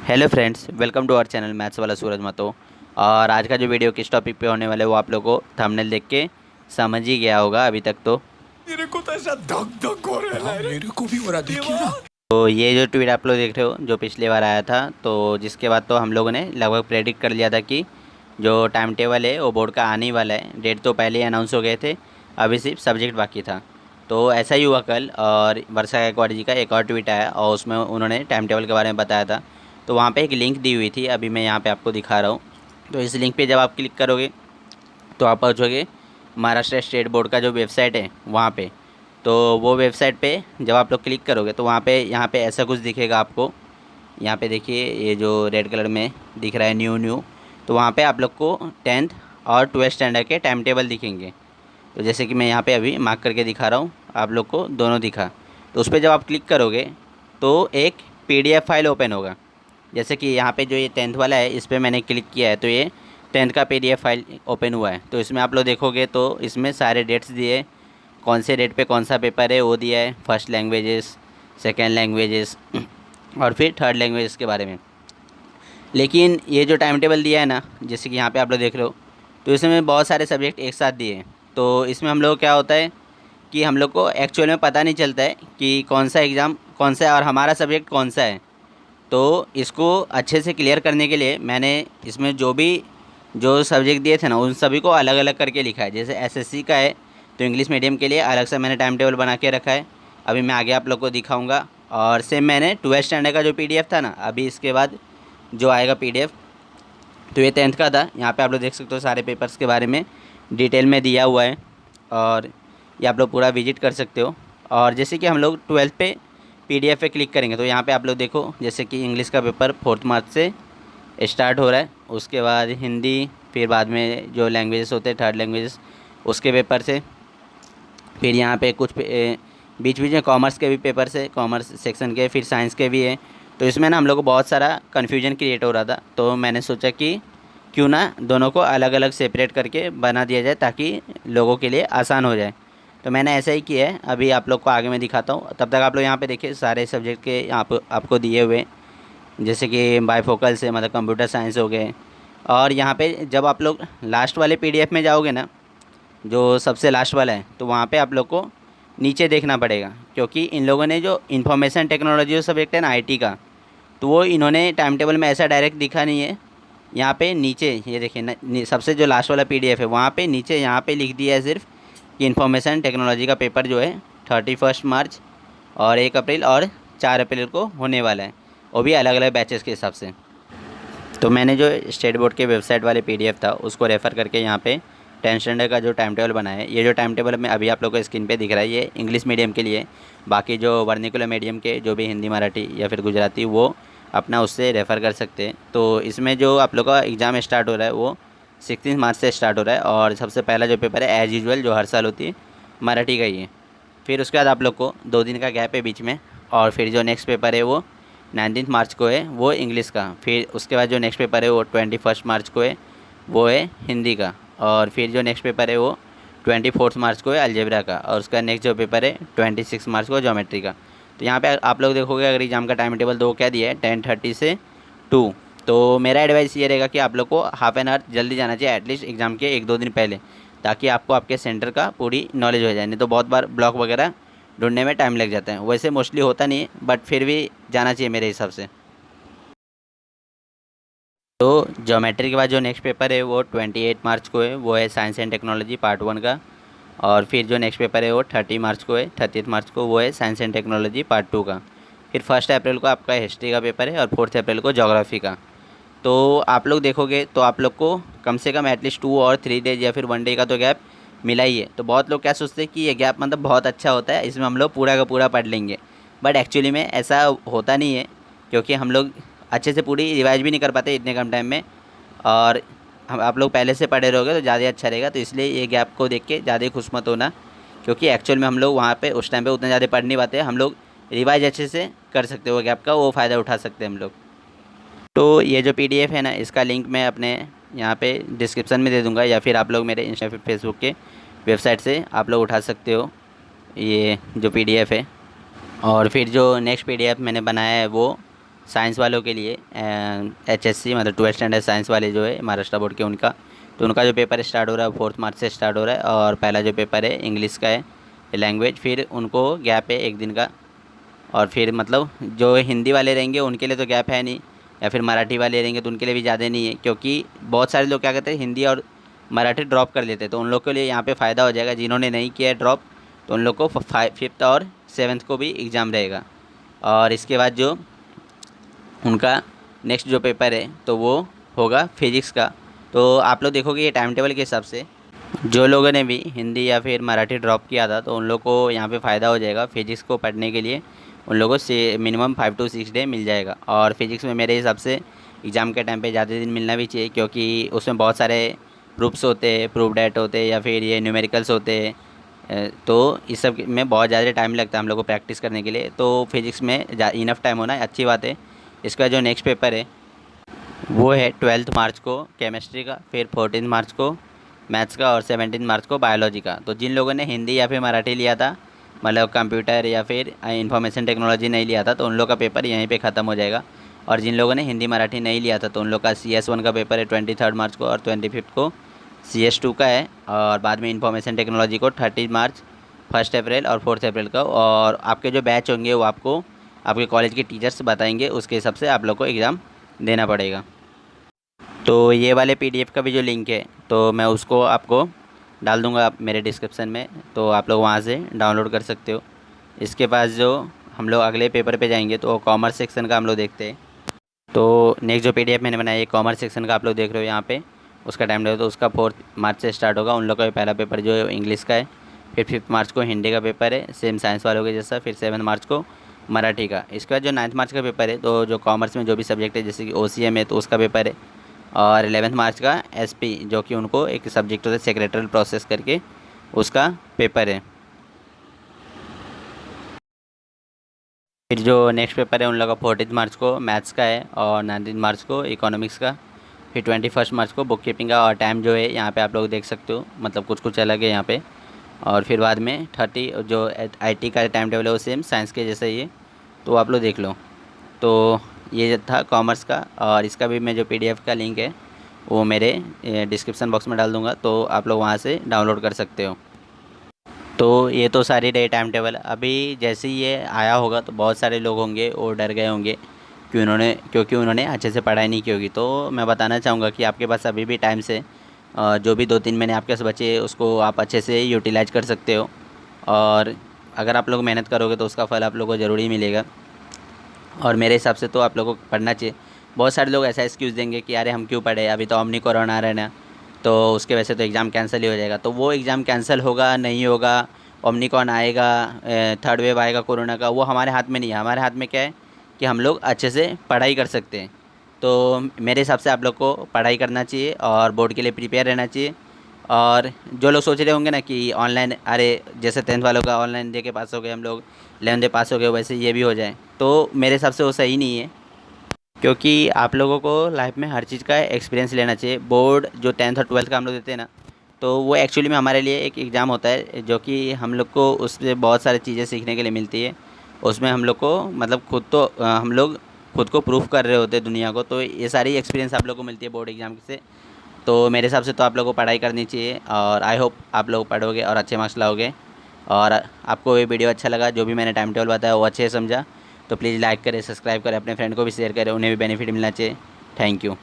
Hello friends, welcome to our channel maths वाला सूरज मातो। और आज का जो वीडियो किस टॉपिक पे होने वाला है वो आप लोगों को थंबनेल देख के समझ ही गया होगा अभी तक तो। मेरे को तो ऐसा धक धक हो रहा है। मेरे को भी हो रहा, देखिए ना। तो ये जो ट्वीट आप लोग देख रहे हो जो पिछली बार आया था, तो जिसके बाद तो हम लोगों ने लगभग प्रेडिक्ट कर लिया था कि जो टाइम टेबल है वो बोर्ड का आने ही वाला है। डेट तो पहले ही अनाउंस हो गए थे, अभी सिर्फ सब्जेक्ट बाकी था। तो ऐसा ही हुआ कल, और वर्षा गायकवाड़ जी का एक और ट्वीट आया और उसमें उन्होंने टाइम टेबल के बारे में बताया था। तो वहाँ पे एक लिंक दी हुई थी, अभी मैं यहाँ पे आपको दिखा रहा हूँ। तो इस लिंक पे जब आप क्लिक करोगे तो आप पहुँचोगे महाराष्ट्र स्टेट बोर्ड का जो वेबसाइट है वहाँ पे। तो वो वेबसाइट पे जब आप लोग क्लिक करोगे तो वहाँ पे यहाँ पे ऐसा कुछ दिखेगा आपको। यहाँ पे देखिए, ये जो रेड कलर में दिख रहा है न्यू न्यू, तो वहाँ पे आप लोग को 10th और 12th स्टैंडर्ड के टाइम टेबल दिखेंगे। तो जैसे कि मैं यहाँ पे अभी मार्क करके दिखा रहा हूँ, आप लोग को दोनों दिखा। तो उस पर जब आप क्लिक करोगे तो एक PDF फाइल ओपन होगा। जैसे कि यहाँ पे जो ये 10th वाला है इस पर मैंने क्लिक किया है तो ये 10th का PDF फाइल ओपन हुआ है। तो इसमें आप लोग देखोगे तो इसमें सारे डेट्स दिए, कौन से डेट पे कौन सा पेपर है वो दिया है, फर्स्ट लैंग्वेजेस, सेकेंड लैंग्वेजेस और फिर थर्ड लैंग्वेजेस के बारे में। लेकिन ये जो टाइम टेबल दिया है ना, जैसे कि यहाँ पे आप लोग देख रहे हो, तो इसमें बहुत सारे सब्जेक्ट एक साथ दिए हैं। तो इसमें हम लोग क्या होता है कि हम लोग को एक्चुअल में पता नहीं चलता है कि कौन सा एग्ज़ाम कौन सा है और हमारा सब्जेक्ट कौन सा है। तो इसको अच्छे से क्लियर करने के लिए मैंने इसमें जो सब्जेक्ट दिए थे ना उन सभी को अलग अलग करके लिखा है। जैसे SSC का है तो इंग्लिश मीडियम के लिए अलग से मैंने टाइम टेबल बना के रखा है, अभी मैं आगे आप लोग को दिखाऊंगा। और सेम मैंने 12th स्टैंडर्ड का जो PDF था ना, अभी इसके बाद जो आएगा PDF, तो ये 10th का था। यहाँ पे आप लोग देख सकते हो सारे पेपर्स के बारे में डिटेल में दिया हुआ है और ये आप लोग पूरा विजिट कर सकते हो। और जैसे कि हम लोग 12th पे PDF पे क्लिक करेंगे तो यहाँ पे आप लोग देखो, जैसे कि इंग्लिश का पेपर 4 मार्च से स्टार्ट हो रहा है, उसके बाद हिंदी, फिर बाद में जो लैंग्वेजेस होते हैं थर्ड लैंग्वेजेस उसके पेपर से, फिर यहाँ पे कुछ बीच बीच में कॉमर्स के भी पेपर से, कॉमर्स सेक्शन के, फिर साइंस के भी है। तो इसमें ना हम लोग को बहुत सारा कन्फ्यूजन क्रिएट हो रहा था, तो मैंने सोचा कि क्यों ना दोनों को अलग अलग सेपरेट करके बना दिया जाए ताकि लोगों के लिए आसान हो जाए। तो मैंने ऐसा ही किया है, अभी आप लोग को आगे मैं दिखाता हूँ। तब तक आप लोग यहाँ पे देखिए सारे सब्जेक्ट के आपको दिए हुए, जैसे कि बाईफोकल से मतलब कंप्यूटर साइंस हो गए। और यहाँ पे जब आप लोग लास्ट वाले PDF में जाओगे ना, जो सबसे लास्ट वाला है, तो वहाँ पे आप लोग को नीचे देखना पड़ेगा, क्योंकि इन लोगों ने जो इन्फॉर्मेशन टेक्नोलॉजी जो सब्जेक्ट है ना IT का, तो वो इन्होंने टाइम टेबल में ऐसा डायरेक्ट दिखा नहीं है। यहाँ पे नीचे ये देखिए सबसे जो लास्ट वाला PDF है वहाँ पे नीचे यहाँ पे लिख दिया है सिर्फ कि इन्फॉर्मेशन टेक्नोलॉजी का पेपर जो है 31 मार्च और 1 अप्रैल और 4 अप्रैल को होने वाला है, वो भी अलग अलग बैचेस के हिसाब से। तो मैंने जो स्टेट बोर्ड के वेबसाइट वाले PDF था उसको रेफ़र करके यहाँ पे 10th स्टैंडर्ड का जो टाइम टेबल बना है, ये जो टाइम टेबल में अभी आप लोगों को स्क्रीन पे दिख रहा है ये इंग्लिश मीडियम के लिए। बाकी जो वर्निकुलर मीडियम के जो भी हिंदी मराठी या फिर गुजराती, वो अपना उससे रेफ़र कर सकते हैं। तो इसमें जो आप लोग का एग्ज़ाम स्टार्ट हो रहा है वो 16 मार्च से स्टार्ट हो रहा है, और सबसे पहला जो पेपर है एज़ यूजुअल जो हर साल होती है मराठी का ही है। फिर उसके बाद आप लोग को 2 दिन का गैप है बीच में, और फिर जो नेक्स्ट पेपर है वो 19 मार्च को है, वो इंग्लिश का। फिर उसके बाद जो नेक्स्ट पेपर है वो 21 मार्च को है, वो है हिंदी का। और फिर जो नेक्स्ट पेपर है वो 24 मार्च को है अलजेब्रा का, और उसका नेक्स्ट जो पेपर है 26 मार्च को ज्योमेट्री का। तो यहाँ पे आप लोग देखोगे अगर एग्ज़ाम का टाइम टेबल दो क्या दिया है 10:30 से 2। तो मेरा एडवाइस ये रहेगा कि आप लोग को हाफ़ एन आवर जल्दी जाना चाहिए एटलीस्ट एग्ज़ाम के 1-2 दिन पहले, ताकि आपको आपके सेंटर का पूरी नॉलेज हो जाए। नहीं तो बहुत बार ब्लॉक वगैरह ढूंढने में टाइम लग जाता है। वैसे मोस्टली होता नहीं है, बट फिर भी जाना चाहिए मेरे हिसाब से। तो ज्योमेट्री के बाद जो नेक्स्ट पेपर है वो 28 मार्च को है, वो है साइंस एंड टेक्नोलॉजी पार्ट 1 का। और फिर जो नेक्स्ट पेपर है वो 30 मार्च को है, 30 मार्च को वो है साइंस एंड टेक्नोलॉजी पार्ट 2 का। फिर 1 अप्रैल को आपका हिस्ट्री का पेपर है और 4 अप्रैल को ज्योग्राफी का। तो आप लोग देखोगे तो आप लोग को कम से कम एटलीस्ट 2 और 3 डेज या फिर 1 डे का तो गैप मिला ही है। तो बहुत लोग क्या सोचते हैं कि ये गैप मतलब बहुत अच्छा होता है, इसमें हम लोग पूरा का पूरा पढ़ लेंगे, बट एक्चुअली में ऐसा होता नहीं है, क्योंकि हम लोग अच्छे से पूरी रिवाइज भी नहीं कर पाते इतने कम टाइम में। और हम आप लोग पहले से पढ़े रहोगे तो ज़्यादा अच्छा रहेगा। तो इसलिए ये गैप को देख के ज़्यादा खुश मत होना, क्योंकि एक्चुअल में हम लोग वहाँ पे उस टाइम पे उतना ज़्यादा पढ़ नहीं पाते, हम लोग रिवाइज अच्छे से कर सकते हो गैप का, वो फ़ायदा उठा सकते हैं हम लोग। तो ये जो PDF है ना, इसका लिंक मैं अपने यहाँ पे डिस्क्रिप्शन में दे दूँगा, या फिर आप लोग मेरे इंस्टा फिर फेसबुक के वेबसाइट से आप लोग उठा सकते हो ये जो PDF है। और फिर जो नेक्स्ट PDF मैंने बनाया है वो साइंस वालों के लिए HSC मतलब 12th स्टैंडर्ड साइंस वाले जो है महाराष्ट्र बोर्ड के उनका, तो उनका जो पेपर स्टार्ट हो रहा है 4 मार्च से स्टार्ट हो रहा है। और पहला जो पेपर है इंग्लिश का है लैंग्वेज, फिर उनको गैप है 1 दिन का। और फिर मतलब जो हिंदी वाले रहेंगे उनके लिए तो गैप है नहीं, या फिर मराठी वाले रहेंगे तो उनके लिए भी ज़्यादा नहीं है, क्योंकि बहुत सारे लोग क्या करते हैं हिंदी और मराठी ड्रॉप कर लेते हैं। तो उन लोग के लिए यहाँ पे फ़ायदा हो जाएगा, जिन्होंने नहीं किया है ड्रॉप तो उन लोग को 5th और 7th को भी एग्ज़ाम रहेगा। और इसके बाद जो उनका नेक्स्ट जो पेपर है तो वो होगा फिजिक्स का। तो आप लोग देखोगे ये टाइम टेबल के हिसाब से जो लोगों ने भी हिंदी या फिर मराठी ड्रॉप किया था तो उन लोग को यहाँ पे फ़ायदा हो जाएगा। फिजिक्स को पढ़ने के लिए उन लोगों से मिनिमम 5 to 6 डे मिल जाएगा। और फिजिक्स में मेरे हिसाब से एग्ज़ाम के टाइम पे ज़्यादा दिन मिलना भी चाहिए, क्योंकि उसमें बहुत सारे प्रूफ्स होते हैं, प्रूफ डेट होते हैं, या फिर ये न्यूमेरिकल्स होते हैं। तो इस सब में बहुत ज़्यादा टाइम लगता है हम लोग को प्रैक्टिस करने के लिए। तो फिजिक्स में इनफ टाइम होना अच्छी बात है। इसका जो नेक्स्ट पेपर है वो है 12 मार्च को केमिस्ट्री का, फिर 14 मार्च को मैथ्स का, और 17 मार्च को बायोलॉजी का। तो जिन लोगों ने हिंदी या फिर मराठी लिया था, मतलब कंप्यूटर या फिर इंफॉर्मेशन टेक्नोलॉजी नहीं लिया था, तो उन लोग का पेपर यहीं पे ख़त्म हो जाएगा। और जिन लोगों ने हिंदी मराठी नहीं लिया था तो उन लोग का CS1 का पेपर है 23 मार्च को, और 25 को CS2 का है। और बाद में इंफॉर्मेशन टेक्नोलॉजी को 30 मार्च, 1 अप्रैल और 4 अप्रैल का। और आपके जो बैच होंगे वो आपको आपके कॉलेज के टीचर्स बताएंगे, उसके हिसाब से आप लोग को एग्ज़ाम देना पड़ेगा। तो ये वाले PDF का भी जो लिंक है तो मैं उसको आपको डाल दूंगा आप मेरे डिस्क्रिप्शन में, तो आप लोग वहाँ से डाउनलोड कर सकते हो। इसके पास जो हम लोग अगले पेपर पे जाएंगे तो कॉमर्स सेक्शन का हम लोग देखते हैं। तो नेक्स्ट जो PDF मैंने बनाया है कॉमर्स सेक्शन का, आप लोग देख रहे हो यहाँ पे उसका टाइम टेबल, तो उसका 4 मार्च से स्टार्ट होगा। उन लोग का पहला पेपर जो है इंग्लिश का है, फिर 5 मार्च को हिंदी का पेपर है सेम साइंस वालों के जैसा, फिर 7 मार्च को मराठी का। इसके बाद जो 9 मार्च का पेपर है तो जो कॉमर्स में जो भी सब्जेक्ट है जैसे कि OCM है तो उसका पेपर है। और 11 मार्च का SP जो कि उनको एक सब्जेक्ट होता है सेक्रेटरियल प्रोसेस करके, उसका पेपर है। फिर जो नेक्स्ट पेपर है उन लोगों का 14 मार्च को मैथ्स का है, और 19 मार्च को इकोनॉमिक्स का, फिर 21 मार्च को बुक कीपिंग का। और टाइम जो है यहाँ पे आप लोग देख सकते हो, मतलब कुछ कुछ अलग है यहाँ पे। और फिर बाद में 30 जो IT का टाइम टेबल है वो सेम साइंस के जैसा ही है, तो आप लोग देख लो। तो ये था कॉमर्स का, और इसका भी मैं जो PDF का लिंक है वो मेरे डिस्क्रिप्शन बॉक्स में डाल दूँगा, तो आप लोग वहाँ से डाउनलोड कर सकते हो। तो ये तो सारी रही टाइम टेबल। अभी जैसे ही ये आया होगा तो बहुत सारे लोग होंगे वो डर गए होंगे क्योंकि उन्होंने अच्छे से पढ़ाई नहीं की होगी। तो मैं बताना चाहूँगा कि आपके पास अभी भी टाइम से जो भी 2-3 महीने आपके पास बचे उसको आप अच्छे से यूटिलाइज कर सकते हो। और अगर आप लोग मेहनत करोगे तो उसका फल आप लोगों को ज़रूर ही मिलेगा। और मेरे हिसाब से तो आप लोगों को पढ़ना चाहिए। बहुत सारे लोग ऐसा एक्सक्यूज़ देंगे कि अरे हम क्यों पढ़े, अभी तो ओमनी कोरोना आ रहा है ना, तो उसके वजह से तो एग्ज़ाम कैंसिल ही हो जाएगा। तो वो एग्ज़ाम कैंसिल होगा नहीं होगा, ओमनी कौन आएगा, 3rd वेव आएगा कोरोना का, वो हमारे हाथ में नहीं है। हमारे हाथ में क्या है कि हम लोग अच्छे से पढ़ाई कर सकते हैं। तो मेरे हिसाब से आप लोग को पढ़ाई करना चाहिए और बोर्ड के लिए प्रिपेयर रहना चाहिए। और जो लोग सोच रहे होंगे ना कि ऑनलाइन, अरे जैसे 10th वालों का ऑनलाइन दे के पास हो गए हम लोग, 11th दे पास हो गए, वैसे ये भी हो जाए, तो मेरे हिसाब से वो सही नहीं है। क्योंकि आप लोगों को लाइफ में हर चीज़ का एक्सपीरियंस लेना चाहिए। बोर्ड जो 10th और 12th का हम लोग देते हैं ना, तो वो एक्चुअली में हमारे लिए एक एग्ज़ाम होता है, जो कि हम लोग को उससे बहुत सारी चीज़ें सीखने के लिए मिलती है। उसमें हम लोग को मतलब हम लोग खुद को प्रूफ कर रहे होते हैं दुनिया को, तो ये सारी एक्सपीरियंस आप लोग को मिलती है बोर्ड एग्ज़ाम से। तो मेरे हिसाब से तो आप लोगों को पढ़ाई करनी चाहिए, और आई होप आप लोग पढ़ोगे और अच्छे मार्क्स लाओगे। और आपको ये वीडियो अच्छा लगा, जो भी मैंने टाइम टेबल बताया वो अच्छे से समझा, तो प्लीज़ लाइक करें, सब्सक्राइब करें, अपने फ्रेंड को भी शेयर करें, उन्हें भी बेनिफिट मिलना चाहिए। Thank you.